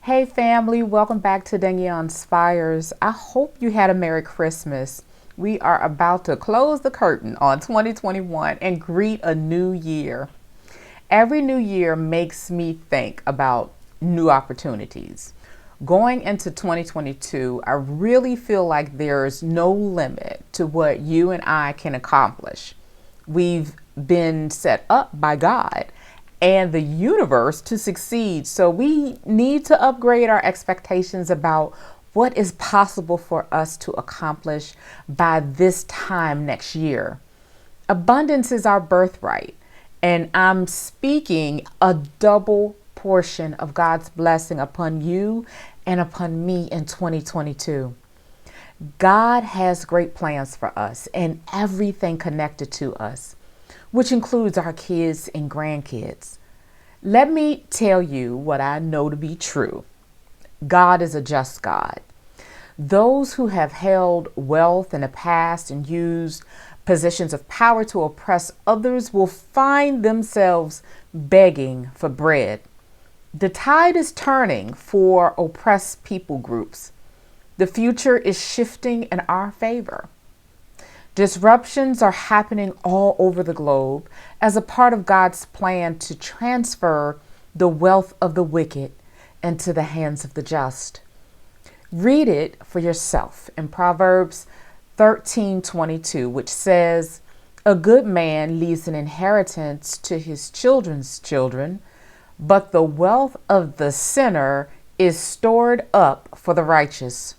Hey family, welcome back to Danielle Inspires. I hope you had a Merry Christmas. We are about to close the curtain on 2021 and greet a new year. Every new year makes me think about new opportunities. Going into 2022, I really feel like there's no limit to what you and I can accomplish. We've been set up by God and the universe to succeed. So we need to upgrade our expectations about what is possible for us to accomplish by this time next year. Abundance is our birthright, and I'm speaking a double portion of God's blessing upon you and upon me in 2022. God has great plans for us and everything connected to us, which includes our kids and grandkids. Let me tell you what I know to be true. God is a just God. Those who have held wealth in the past and used positions of power to oppress others will find themselves begging for bread. The tide is turning for oppressed people groups. The future is shifting in our favor. Disruptions are happening all over the globe as a part of God's plan to transfer the wealth of the wicked into the hands of the just. Read it for yourself in Proverbs 13:22, which says, "A good man leaves an inheritance to his children's children, but the wealth of the sinner is stored up for the righteous."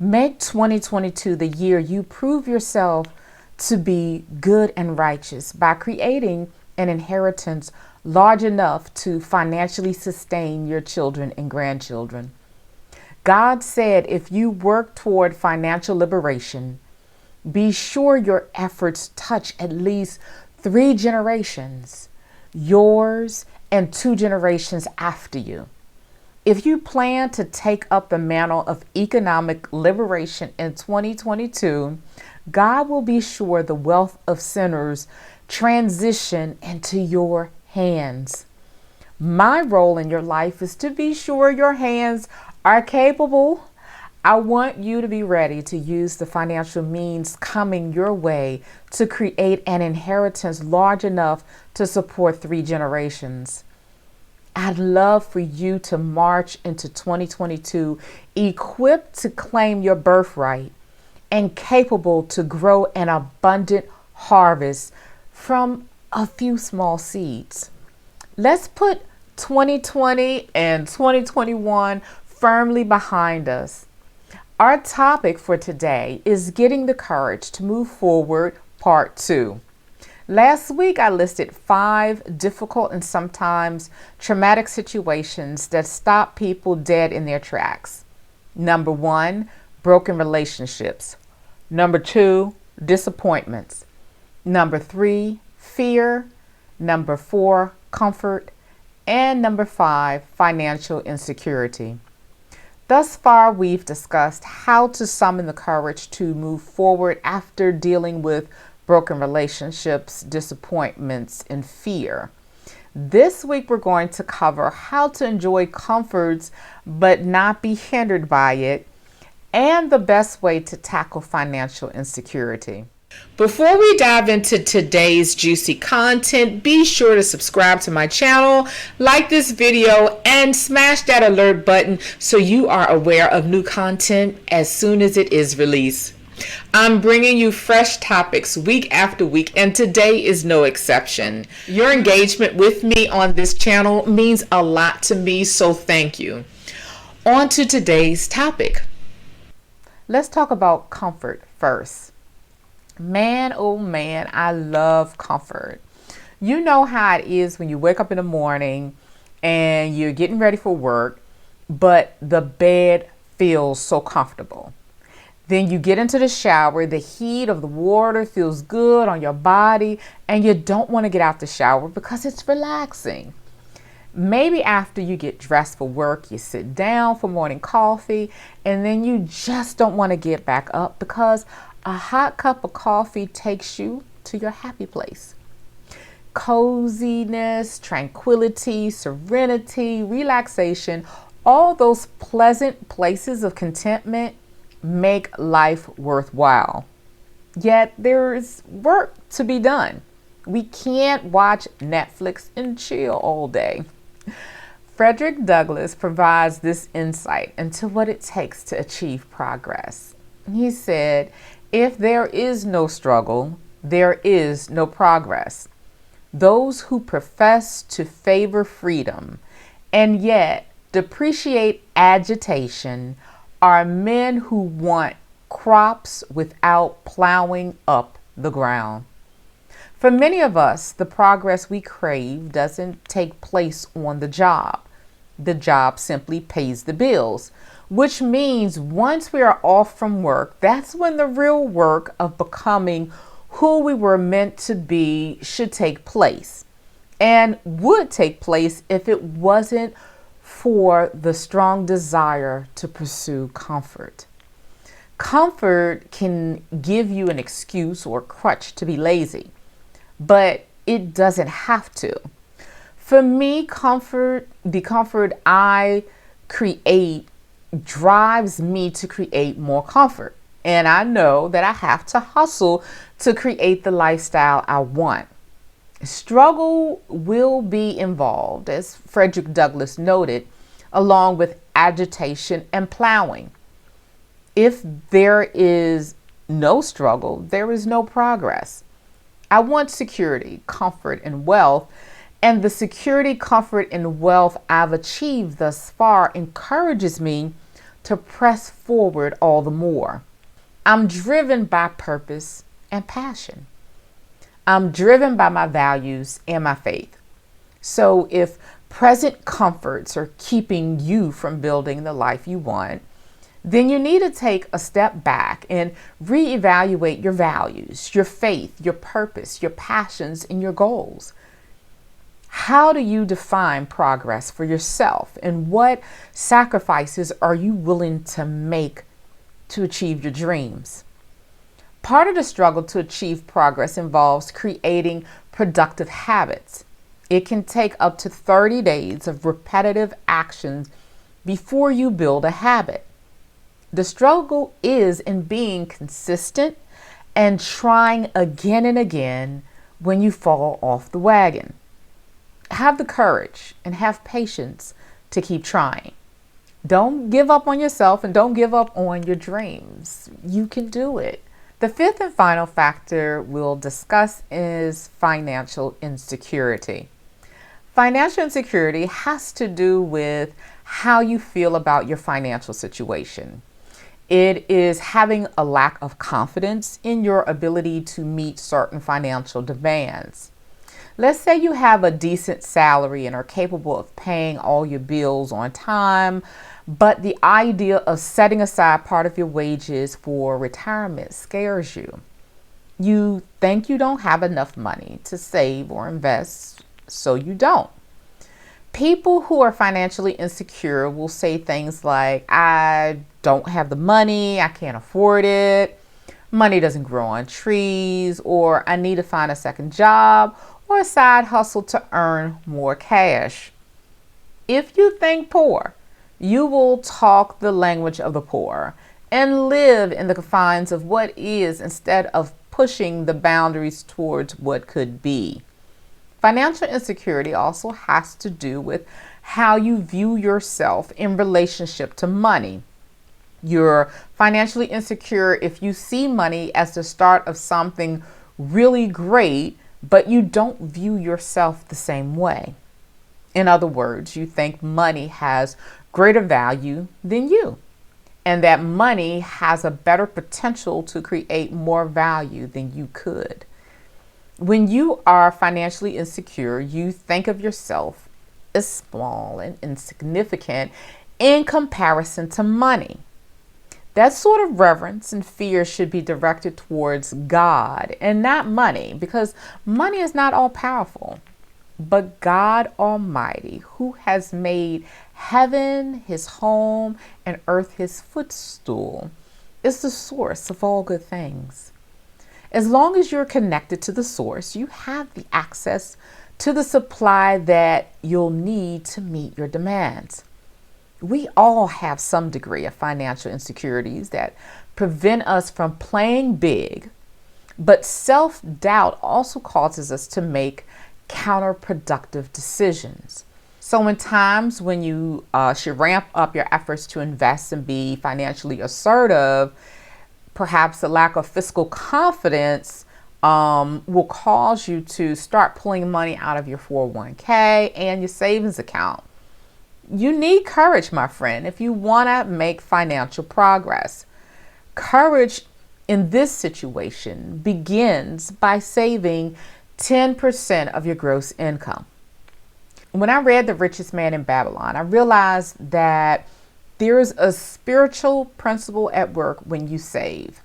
Make 2022 the year you prove yourself to be good and righteous by creating an inheritance large enough to financially sustain your children and grandchildren. God said if you work toward financial liberation, be sure your efforts touch at least 3 generations, yours and 2 generations after you. If you plan to take up the mantle of economic liberation in 2022, God will be sure the wealth of sinners transition into your hands. My role in your life is to be sure your hands are capable. I want you to be ready to use the financial means coming your way to create an inheritance large enough to support 3 generations. I'd love for you to march into 2022 equipped to claim your birthright and capable to grow an abundant harvest from a few small seeds. Let's put 2020 and 2021 firmly behind us. Our topic for today is getting the courage to move forward, part 2. Last week, I listed 5 difficult and sometimes traumatic situations that stop people dead in their tracks. Number 1, broken relationships. Number 2, disappointments. Number 3, fear. Number 4, comfort. And number 5, financial insecurity. Thus far, we've discussed how to summon the courage to move forward after dealing with broken relationships, disappointments, and fear. This week, we're going to cover how to enjoy comforts but not be hindered by it, and the best way to tackle financial insecurity. Before we dive into today's juicy content, be sure to subscribe to my channel, like this video, and smash that alert button so you are aware of new content as soon as it is released. I'm bringing you fresh topics week after week, and today is no exception. Your engagement with me on this channel means a lot to me, so thank you. On to today's topic. Let's talk about comfort first. Man, oh man, I love comfort. You know how it is when you wake up in the morning and you're getting ready for work, but the bed feels so comfortable. Then you get into the shower, the heat of the water feels good on your body, and you don't want to get out the shower because it's relaxing. Maybe after you get dressed for work, you sit down for morning coffee, and then you just don't want to get back up because a hot cup of coffee takes you to your happy place. Coziness, tranquility, serenity, relaxation All those pleasant places of contentment make life worthwhile. Yet there's work to be done. We can't watch Netflix and chill all day. Frederick Douglass provides this insight into what it takes to achieve progress. He said, "If there is no struggle, there is no progress. Those who profess to favor freedom and yet depreciate agitation are men who want crops without plowing up the ground." For many of us, the progress we crave doesn't take place on the job. The job simply pays the bills, which means once we are off from work, that's when the real work of becoming who we were meant to be should take place, and would take place if it wasn't for the strong desire to pursue comfort. Comfort can give you an excuse or crutch to be lazy, but it doesn't have to. For me, the comfort I create drives me to create more comfort. And I know that I have to hustle to create the lifestyle I want. Struggle will be involved, as Frederick Douglass noted, along with agitation and plowing. If there is no struggle, there is no progress. I want security, comfort, and wealth, and the security, comfort, and wealth I've achieved thus far encourages me to press forward all the more. I'm driven by purpose and passion. I'm driven by my values and my faith. So if present comforts are keeping you from building the life you want, then you need to take a step back and reevaluate your values, your faith, your purpose, your passions, and your goals. How do you define progress for yourself, and what sacrifices are you willing to make to achieve your dreams? Part of the struggle to achieve progress involves creating productive habits. It can take up to 30 days of repetitive actions before you build a habit. The struggle is in being consistent and trying again and again when you fall off the wagon. Have the courage and have patience to keep trying. Don't give up on yourself and don't give up on your dreams. You can do it. The fifth and final factor we'll discuss is financial insecurity. Financial insecurity has to do with how you feel about your financial situation. It is having a lack of confidence in your ability to meet certain financial demands. Let's say you have a decent salary and are capable of paying all your bills on time, but the idea of setting aside part of your wages for retirement scares you. You think you don't have enough money to save or invest, so you don't. People who are financially insecure will say things like, "I don't have the money, I can't afford it, money doesn't grow on trees," or "I need to find a second job or a side hustle to earn more cash." If you think poor, you will talk the language of the poor and live in the confines of what is instead of pushing the boundaries towards what could be. Financial insecurity also has to do with how you view yourself in relationship to money. You're financially insecure if you see money as the start of something really great, but you don't view yourself the same way. In other words, you think money has greater value than you, and that money has a better potential to create more value than you could. When you are financially insecure, you think of yourself as small and insignificant in comparison to money. That sort of reverence and fear should be directed towards God and not money, because money is not all powerful. But God Almighty, who has made heaven his home and earth his footstool, is the source of all good things. As long as you're connected to the source, you have the access to the supply that you'll need to meet your demands. We all have some degree of financial insecurities that prevent us from playing big, but self-doubt also causes us to make counterproductive decisions. So in times when you should ramp up your efforts to invest and be financially assertive, perhaps a lack of fiscal confidence will cause you to start pulling money out of your 401k and your savings account. You need courage, my friend, if you want to make financial progress. Courage in this situation begins by saving 10% of your gross income. When I read The Richest Man in Babylon, I realized that there's a spiritual principle at work when you save.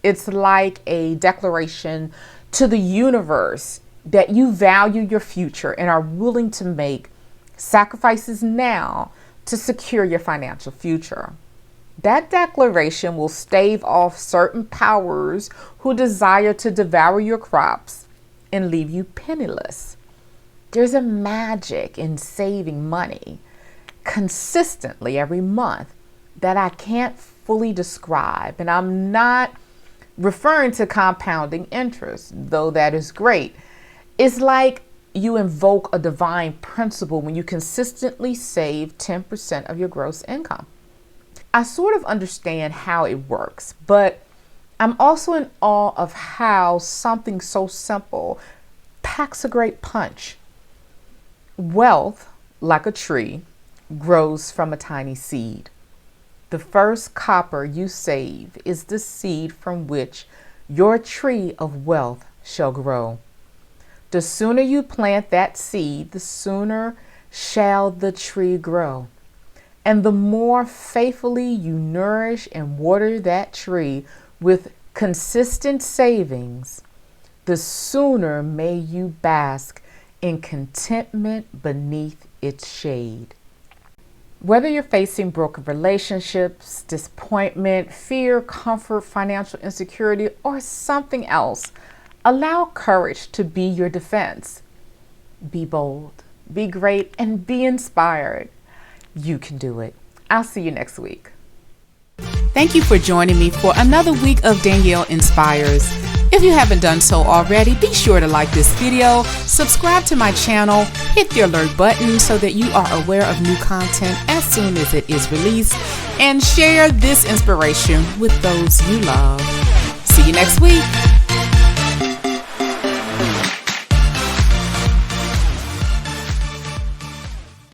It's like a declaration to the universe that you value your future and are willing to make sacrifices now to secure your financial future. That declaration will stave off certain powers who desire to devour your crops and leave you penniless. There's a magic in saving money consistently every month that I can't fully describe. And I'm not referring to compounding interest, though that is great. It's like you invoke a divine principle when you consistently save 10% of your gross income. I sort of understand how it works, but I'm also in awe of how something so simple packs a great punch. Wealth, like a tree, grows from a tiny seed. The first copper you save is the seed from which your tree of wealth shall grow. The sooner you plant that seed, the sooner shall the tree grow. And the more faithfully you nourish and water that tree with consistent savings, the sooner may you bask in contentment beneath its shade. Whether you're facing broken relationships, disappointment, fear, comfort, financial insecurity, or something else, allow courage to be your defense. Be bold, be great, and be inspired. You can do it. I'll see you next week. Thank you for joining me for another week of Danielle Inspires. If you haven't done so already, be sure to like this video, subscribe to my channel, hit the alert button so that you are aware of new content as soon as it is released, and share this inspiration with those you love. See you next week.